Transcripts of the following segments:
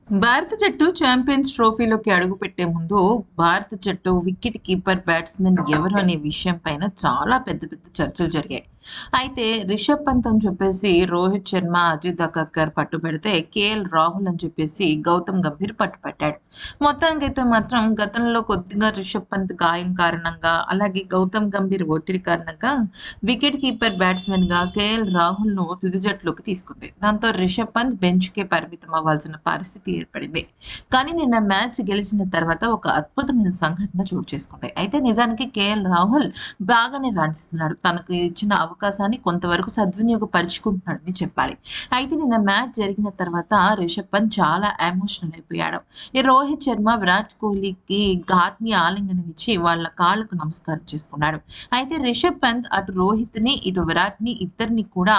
భారత జట్టు ఛాంపియన్స్ ట్రోఫీలోకి అడుగుపెట్టే ముందు భారత జట్టు వికెట్ కీపర్ బ్యాట్స్మెన్ ఎవరు అనే విషయం పైన చాలా పెద్ద పెద్ద చర్చలు జరిగాయి. అయితే రిషబ్ పంత్ అని చెప్పేసి రోహిత్ శర్మ, అజిత్ అగర్కర్ పట్టుబెడితే కేఎల్ రాహుల్ అని చెప్పేసి గౌతమ్ గంభీర్ పట్టుపట్టాడు. మొత్తానికైతే మాత్రం గతంలో కొద్దిగా రిషబ్ పంత్ గాయం కారణంగా, అలాగే గౌతమ్ గంభీర్ ఒత్తిడి కారణంగా వికెట్ కీపర్ బ్యాట్స్మెన్గా కేఎల్ రాహుల్ను తుది జట్టులోకి తీసుకుంది. దాంతో రిషబ్ పంత్ బెంచ్కే పరిమితం అవ్వాల్సిన పరిస్థితి ఏర్పడింది. కానీ నిన్న మ్యాచ్ గెలిచిన తర్వాత ఒక అద్భుతమైన సంఘటన చోటు చేసుకుంది. అయితే నిజానికి కేఎల్ రాహుల్ బాగానే రాణిస్తున్నాడు. తనకు ఇచ్చిన అవకాశాన్ని కొంతవరకు సద్వినియోగపరుచుకుంటున్నాడని చెప్పాలి. అయితే నిన్న మ్యాచ్ జరిగిన తర్వాత రిషబ్ పంత్ చాలా ఎమోషనల్ అయిపోయాడు. ఈ రోహిత్ శర్మ విరాట్ కోహ్లీకి ఆత్మీయ ఆలింగనం ఇచ్చి వాళ్ళ కాళ్ళకు నమస్కారం చేసుకున్నాడు. అయితే రిషబ్ పంత్ అటు రోహిత్ ని ఇటు విరాట్ ని ఇద్దరిని కూడా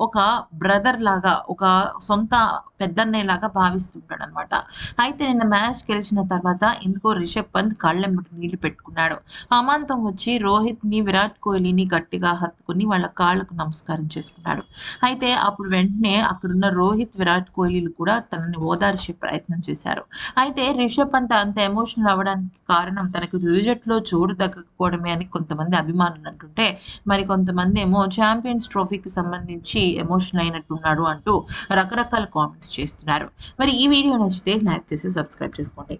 ఒక బ్రదర్ లాగా, ఒక సొంత పెద్దన్నయ్య లాగా భావిస్తుంటాడు అనమాట. అయితే నిన్న మ్యాచ్ గెలిచిన తర్వాత ఎందుకో రిషబ్ పంత్ కళ్ళెంబటి నీళ్లు పెట్టుకున్నాడు. అమాంతం వచ్చి రోహిత్ ని, విరాట్ కోహ్లీని గట్టిగా హత్తుకుని వాళ్ళ కాళ్ళకు నమస్కారం చేసుకున్నాడు. అయితే అప్పుడు వెంటనే అక్కడున్న రోహిత్, విరాట్ కోహ్లీలు కూడా తనని ఓదార్చే ప్రయత్నం చేశారు. అయితే రిషబ్ పంత్ అంత ఎమోషనల్ అవ్వడానికి కారణం తనకు తుది జట్టులో చోటు దక్కకపోవడమే అని కొంతమంది అభిమానులు అంటుంటే, మరి కొంతమంది ఏమో ఛాంపియన్స్ ట్రోఫీకి సంబంధించి ఎమోషనల్ అయినట్టున్నాడు అంటూ రకరకాల కామెంట్స్ చేస్తున్నారు. మరి ఈ వీడియో నచ్చితే లైక్ చేసి సబ్స్క్రైబ్ చేసుకోండి.